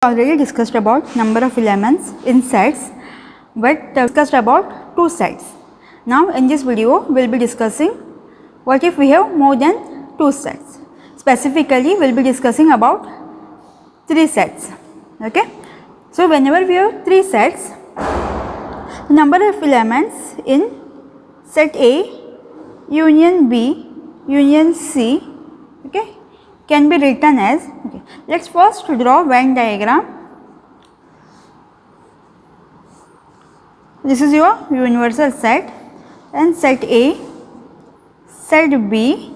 Already discussed about number of elements in sets, but discussed about two sets. Now in this video we will be discussing what if we have more than two sets. Specifically we will be discussing about three sets. Okay. So whenever we have three sets, the number of elements in set A union B union C, okay, can be written as, okay, let us first draw Venn diagram. This is your universal set and set A, set B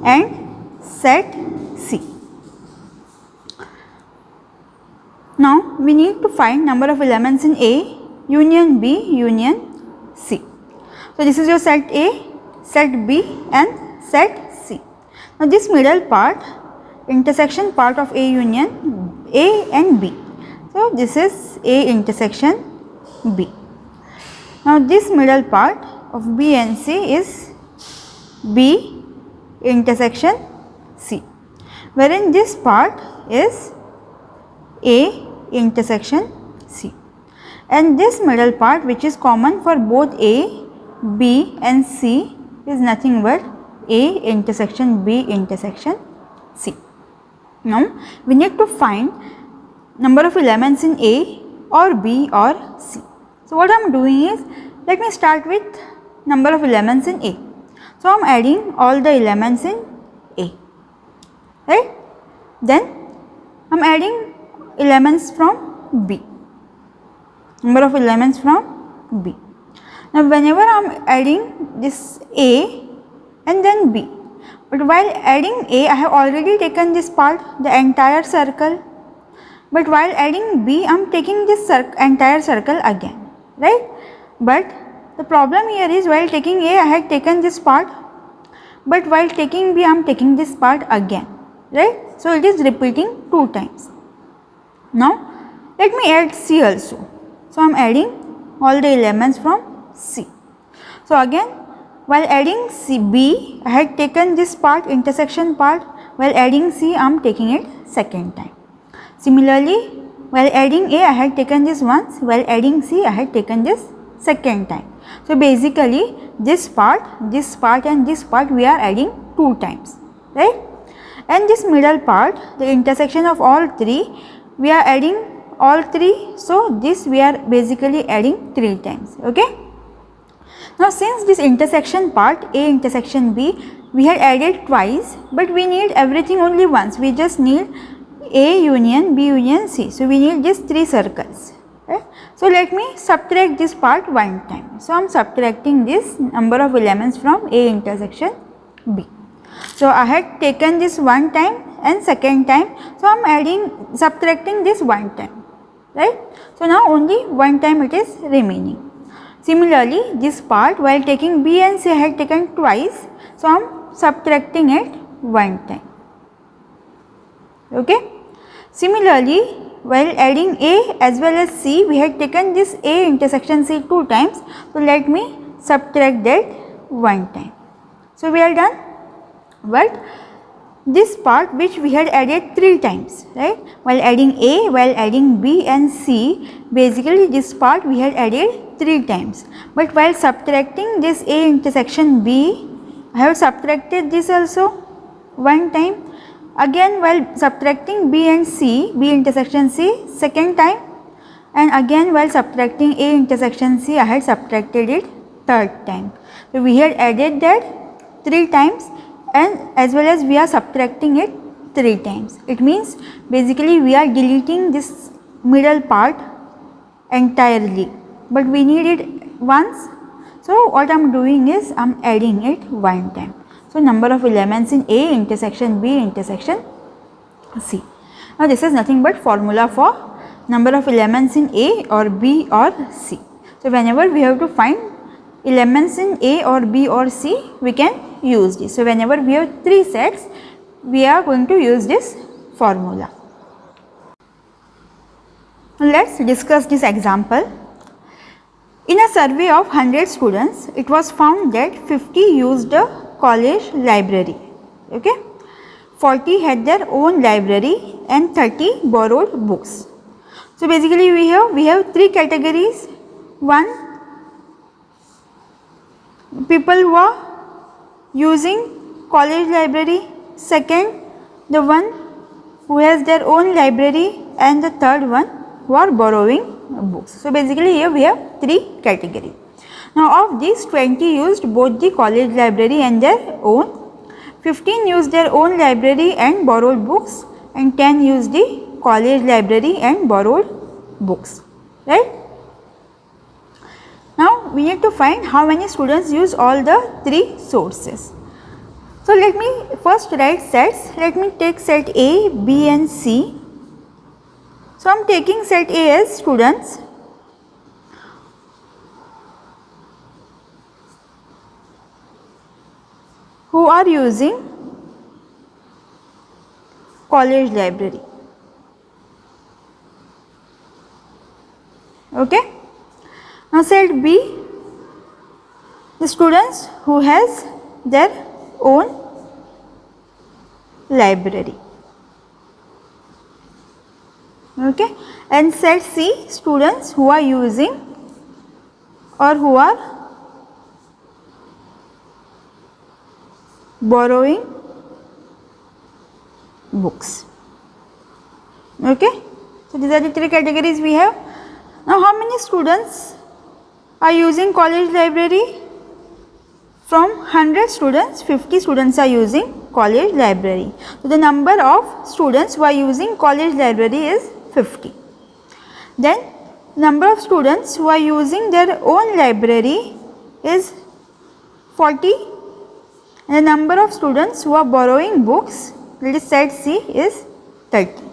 and set C. Now we need to find number of elements in A union B union C. So this is your set A, set B and set C. Now this middle part, intersection part of A union A and B. So this is A intersection B. Now this middle part of B and C is B intersection C, wherein this part is A intersection C, and this middle part, which is common for both A, B and C, is nothing but A intersection B intersection C. Now we need to find number of elements in A or B or C. So what I am doing is, let me start with number of elements in A. So I am adding all the elements in A, right? Then I am adding elements from B, number of elements from B. Now whenever I am adding this A and then B, but while adding A I have already taken this part, the entire circle, but while adding B I am taking this entire circle again, right? But the problem here is, while taking A I had taken this part, but while taking B I am taking this part again, right? So it is repeating two times. Now let me add C also. So I am adding all the elements from C. So again, while adding C, B, I had taken this part, intersection part, while adding C, I am taking it second time. Similarly, while adding A, I had taken this once, while adding C, I had taken this second time. So basically, this part and this part we are adding two times, right? And this middle part, the intersection of all three, we are adding all three. So this we are basically adding three times, okay? Now since this intersection part A intersection B we had added twice, but we need everything only once, we just need A union B union C. So we need these three circles, right? So let me subtract this part one time. So I am subtracting this number of elements from A intersection B. So I had taken this one time and second time, so I am subtracting this one time, right? So now only one time it is remaining. Similarly, this part, while taking B and C I had taken twice, so I am subtracting it one time, okay. Similarly, while adding A as well as C, we had taken this A intersection C two times, so let me subtract that one time. So we are done, but this part which we had added three times, right, while adding A, while adding B and C, basically this part we had added three times, but while subtracting this A intersection B, I have subtracted this also one time. Again while subtracting B and C, B intersection C second time, and again while subtracting A intersection C, I had subtracted it third time. So we had added that three times, and as well as we are subtracting it three times. It means basically we are deleting this middle part entirely, but we need it once. So what I am doing is I am adding it one time. So number of elements in A intersection B intersection C. Now this is nothing but formula for number of elements in A or B or C. So whenever we have to find elements in A or B or C, we can use this. So whenever we have three sets, we are going to use this formula. Let us discuss this example. In a survey of 100 students, it was found that 50 used the college library, okay. 40 had their own library and 30 borrowed books. So basically we have three categories. One, people who are using college library. Second, the one who has their own library, and the third one who are borrowing books. So basically here we have three categories. Now of these, 20 used both the college library and their own, 15 used their own library and borrowed books, and 10 used the college library and borrowed books, right? Now we need to find how many students use all the three sources. So let me first write sets. Let me take set A, B and C. So I am taking set A as students who are using college library. Okay. Now set B, the students who has their own library. Okay. And set C, students who are using or who are borrowing books. Okay. So these are the three categories we have. Now how many students are using college library? From 100 students, 50 students are using college library. So the number of students who are using college library is 50. Then number of students who are using their own library is 40, and the number of students who are borrowing books, that is set C, is 30.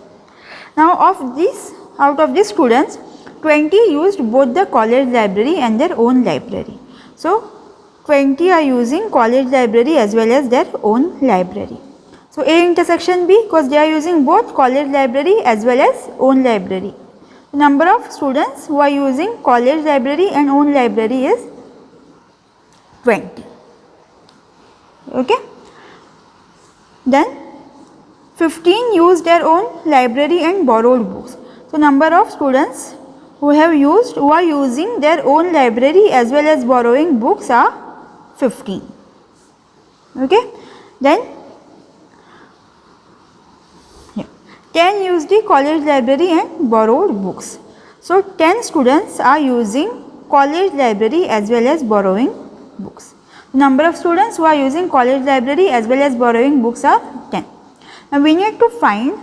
Now out of these students, 20 used both the college library and their own library. So 20 are using college library as well as their own library. So A intersection B, because they are using both college library as well as own library. The number of students who are using college library and own library is 20. Okay. Then 15 used their own library and borrowed books. So number of students who are using their own library as well as borrowing books are 15. Okay. Then 10 used the college library and borrowed books. So 10 students are using college library as well as borrowing books. Number of students who are using college library as well as borrowing books are 10. Now we need to find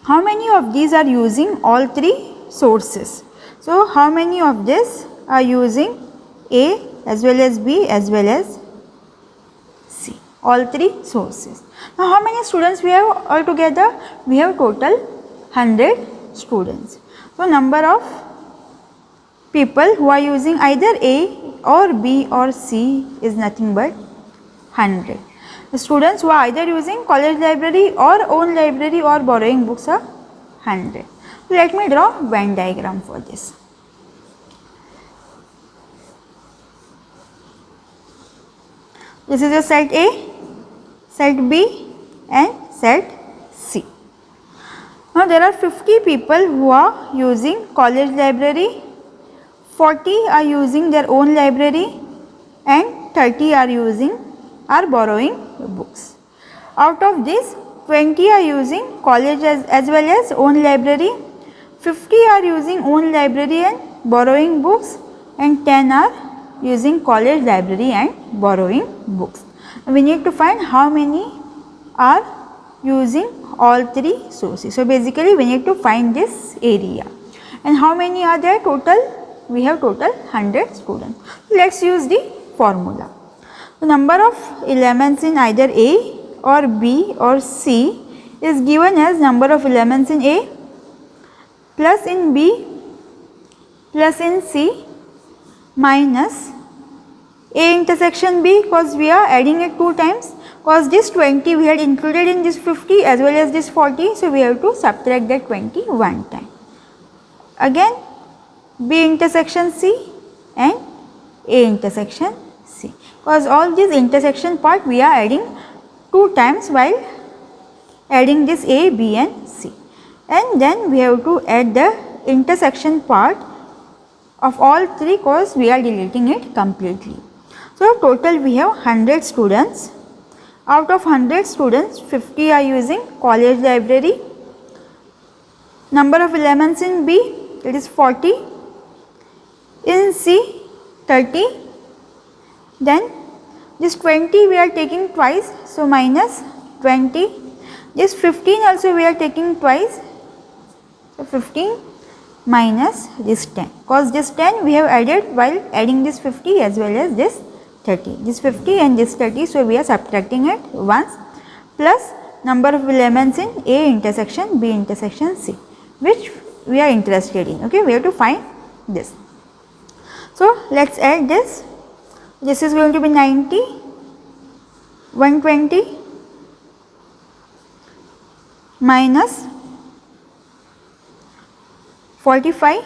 how many of these are using all three sources. So how many of this are using A as well as B as well as C, all three sources. Now how many students we have altogether? We have total 100 students. So number of people who are using either A or B or C is nothing but 100. The students who are either using college library or own library or borrowing books are 100. So let me draw Venn diagram for this. This is your set A, set B and set C. Now there are 50 people who are using college library, 40 are using their own library and 30 are borrowing books. Out of this, 20 are using college as well as own library, 50 are using own library and borrowing books, and 10 are using college library and borrowing books. We need to find how many are using all three sources. So basically we need to find this area. And how many are there total? We have total 100 students. Let us use the formula. The number of elements in either A or B or C is given as number of elements in A plus in B plus in C minus A intersection B, because we are adding it 2 times, because this 20 we had included in this 50 as well as this 40. So we have to subtract that 20 one time. Again B intersection C and A intersection C, because all these intersection part we are adding 2 times while adding this A, B and C. And then we have to add the intersection part of all three because we are deleting it completely. So total we have 100 students. Out of 100 students, 50 are using college library. Number of elements in B, it is 40. In C, 30. Then this 20 we are taking twice, so minus 20. This 15 also we are taking twice, so 15 minus this 10, because this 10 we have added while adding this 50 as well as this 30. This 50 and this 30, so we are subtracting it once, plus number of elements in A intersection B intersection C, which we are interested in. Okay, we have to find this. So let's add this. This is going to be 90, 120 minus 45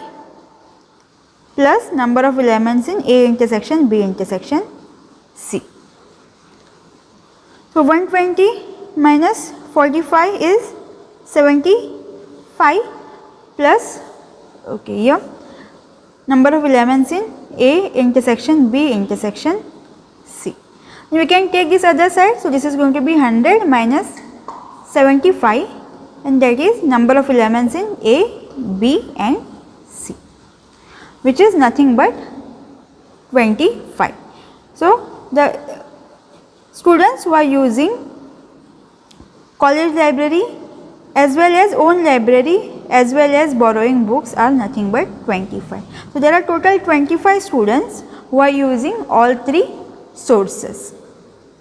plus number of elements in A intersection B intersection C. So 120 minus 45 is 75 plus, okay, here number of elements in A intersection B intersection C. We can take this other side, so this is going to be 100 minus 75, and that is number of elements in A, B and C, which is nothing but 25. So the students who are using college library as well as own library as well as borrowing books are nothing but 25. So there are total 25 students who are using all three sources.